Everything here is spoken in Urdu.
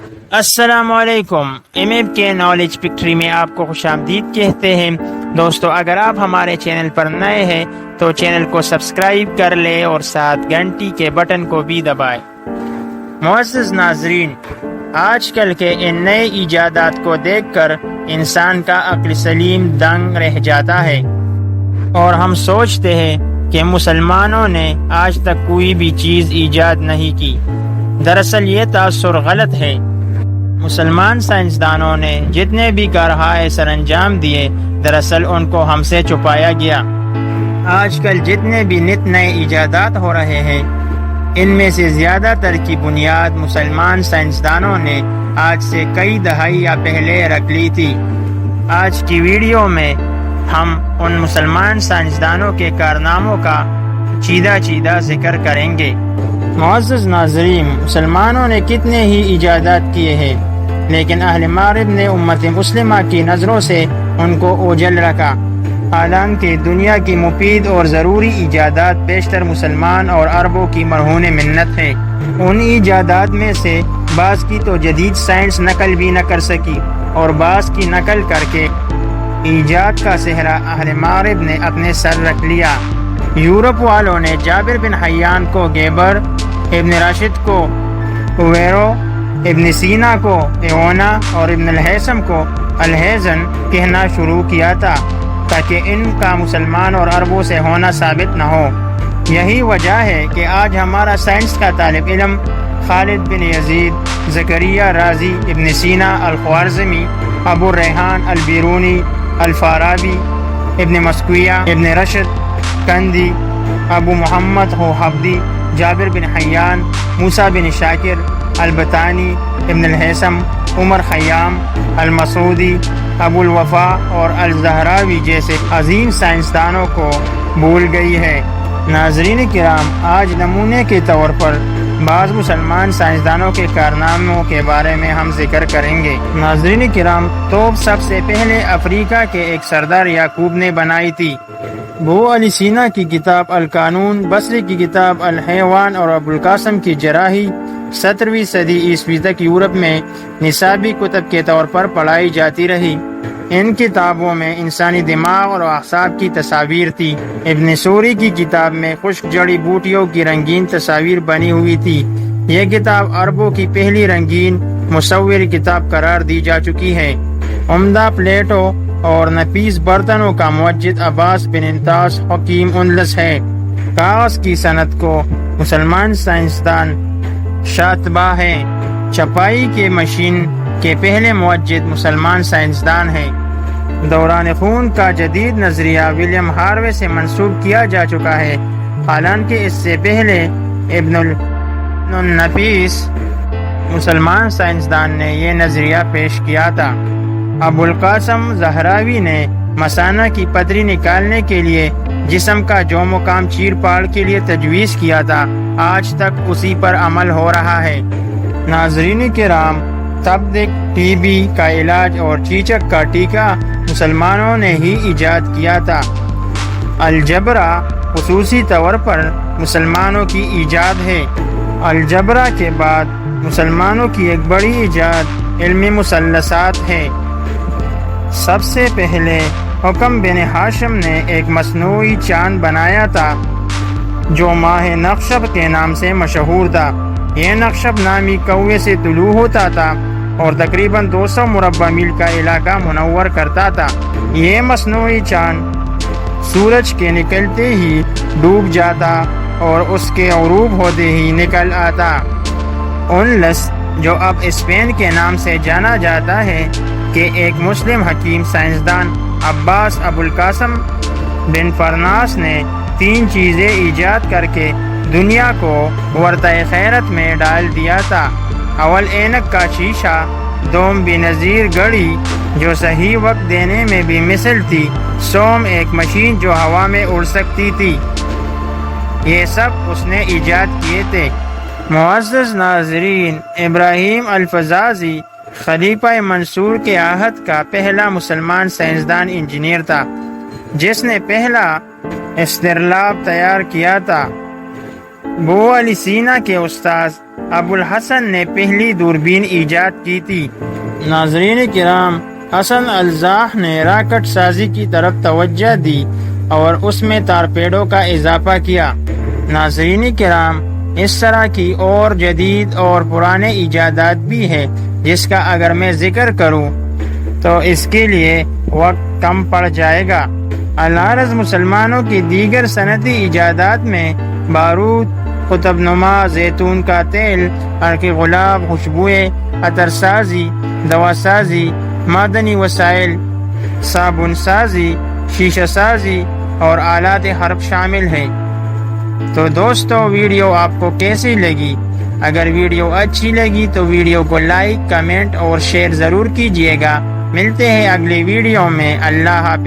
السلام علیکم، ایمیب کے نالج پکٹری میں آپ کو خوش آمدید کہتے ہیں۔ دوستو، اگر آپ ہمارے چینل پر نئے ہیں تو چینل کو سبسکرائب کر لیں اور ساتھ گھنٹی کے بٹن کو بھی دبائیں۔ معزز ناظرین، آج کل کے ان نئے ایجادات کو دیکھ کر انسان کا عقل سلیم دنگ رہ جاتا ہے، اور ہم سوچتے ہیں کہ مسلمانوں نے آج تک کوئی بھی چیز ایجاد نہیں کی۔ دراصل یہ تاثر غلط ہے۔ مسلمان سائنسدانوں نے جتنے بھی کارہائے سر انجام دیے، دراصل ان کو ہم سے چھپایا گیا۔ آج کل جتنے بھی نت نئے ایجادات ہو رہے ہیں، ان میں سے زیادہ تر کی بنیاد مسلمان سائنسدانوں نے آج سے کئی دہائیاں پہلے رکھ لی تھی۔ آج کی ویڈیو میں ہم ان مسلمان سائنسدانوں کے کارناموں کا چیدہ ذکر کریں گے۔ معزز ناظرین، مسلمانوں نے کتنے ہی ایجادات کیے ہیں، لیکن اہل مغرب نے امت مسلمہ کی نظروں سے ان کو اوجھل رکھا۔ حالانکہ دنیا کی مفید اور ضروری ایجادات بیشتر مسلمان اور عربوں کی مرہون منت ہے۔ ان ایجادات میں سے بعض کی تو جدید سائنس نقل بھی نہ کر سکی، اور بعض کی نقل کر کے ایجاد کا صحرا اہل مغرب نے اپنے سر رکھ لیا۔ یورپ والوں نے جابر بن حیان کو گیبر، ابن رشد کو اویرو، ابن سینا کو ایونا اور ابن الہیثم کو الہیزن کہنا شروع کیا تھا، تاکہ ان کا مسلمان اور عربوں سے ہونا ثابت نہ ہو۔ یہی وجہ ہے کہ آج ہمارا سائنس کا طالب علم خالد بن یزید، زکریہ رازی، ابن سینا الخوارزمی، ابو ریحان البیرونی، الفارابی، ابن مسکویہ، ابن رشد، کندی، ابو محمد حبدی، جابر بن حیان، موسیٰ بن شاکر، البتانی، ابن الہیثم، عمر خیام، المسعودی، ابو الوفا اور الزہراوی جیسے عظیم سائنسدانوں کو بھول گئی ہے۔ ناظرین کرام، آج نمونے کے طور پر بعض مسلمان سائنسدانوں کے کارناموں کے بارے میں ہم ذکر کریں گے۔ ناظرین کرام، توپ سب سے پہلے افریقہ کے ایک سردار یعقوب نے بنائی تھی۔ ابو علی سینا کی کتاب القانون، بصری کی کتاب الحیوان اور ابو القاسم کی جراحی 17ویں صدی عیسوی تک یورپ میں نصابی کتب کے طور پر پڑھائی جاتی رہی۔ ان کتابوں میں انسانی دماغ اور اعصاب کی تصاویر تھی۔ ابن سوری کی کتاب میں خشک جڑی بوٹیوں کی رنگین تصاویر بنی ہوئی تھی۔ یہ کتاب عربوں کی پہلی رنگین مصور کتاب قرار دی جا چکی ہے۔ عمدہ پلیٹوں اور نفیس برتنوں کا موجد عباس بن انتاس حکیم اندلس ہے۔ کاغذ کی صنعت کو مسلمان سائنسدان شاتبہ ہیں۔ چھپائی کے مشین کے پہلے موجد مسلمان سائنسدان ہیں۔ دوران خون کا جدید نظریہ ولیم ہاروے سے منسوب کیا جا چکا ہے، حالانکہ اس سے پہلے ابن النفیس مسلمان سائنسدان نے یہ نظریہ پیش کیا تھا۔ ابو القاسم زہراوی نے مثانہ کی پتری نکالنے کے لیے جسم کا جوم و کام چیر پاڑ کے لیے تجویز کیا تھا، آج تک اسی پر عمل ہو رہا ہے۔ ناظرین کرام، تب تک ٹی بی کا علاج اور چیچک کا ٹیکہ مسلمانوں نے ہی ایجاد کیا تھا۔ الجبرا خصوصی طور پر مسلمانوں کی ایجاد ہے۔ الجبرا کے بعد مسلمانوں کی ایک بڑی ایجاد علم مثلثات ہے۔ سب سے پہلے حکم بن ہاشم نے ایک مصنوعی چاند بنایا تھا جو ماہ نخشب کے نام سے مشہور تھا۔ یہ نخشب نامی کوے سے طلوع ہوتا تھا اور تقریباً 200 مربع میل کا علاقہ منور کرتا تھا۔ یہ مصنوعی چاند سورج کے نکلتے ہی ڈوب جاتا اور اس کے غروب ہوتے ہی نکل آتا۔ اندلس، جو اب اسپین کے نام سے جانا جاتا ہے، کہ ایک مسلم حکیم سائنسدان عباس ابو القاسم بن فرناس نے 3 چیزیں ایجاد کر کے دنیا کو ورطہ خیرت میں ڈال دیا تھا۔ اول اینک کا شیشہ، دوم بے نظیر گھڑی جو صحیح وقت دینے میں بھی مثل تھی، سوم ایک مشین جو ہوا میں اڑ سکتی تھی۔ یہ سب اس نے ایجاد کیے تھے۔ معزز ناظرین، ابراہیم الفزازی خلیفہ منصور کے عہد کا پہلا مسلمان سائنسدان انجینئر تھا، جس نے پہلا اسٹرلاب تیار کیا تھا۔ ابو علی سینا کے استاد ابو الحسن نے پہلی دوربین ایجاد کی تھی۔ ناظرین کرام، حسن الزاح نے راکٹ سازی کی طرف توجہ دی اور اس میں ٹارپیڈو کا اضافہ کیا۔ ناظرین کرام، اس طرح کی اور جدید اور پرانے ایجادات بھی ہے جس کا اگر میں ذکر کروں تو اس کے لیے وقت کم پڑ جائے گا۔ الغرض مسلمانوں کی دیگر صنعتی ایجادات میں بارود، قطب نما، زیتون کا تیل، عرق گلاب، خوشبوئیں، عطر سازی، دوا سازی، معدنی وسائل، صابن سازی، شیشہ سازی اور آلات حرب شامل ہیں۔ تو دوستو، ویڈیو آپ کو کیسی لگی؟ اگر ویڈیو اچھی لگی تو ویڈیو کو لائک، کمنٹ اور شیئر ضرور کیجیے گا۔ ملتے ہیں اگلی ویڈیو میں۔ اللہ حافظ۔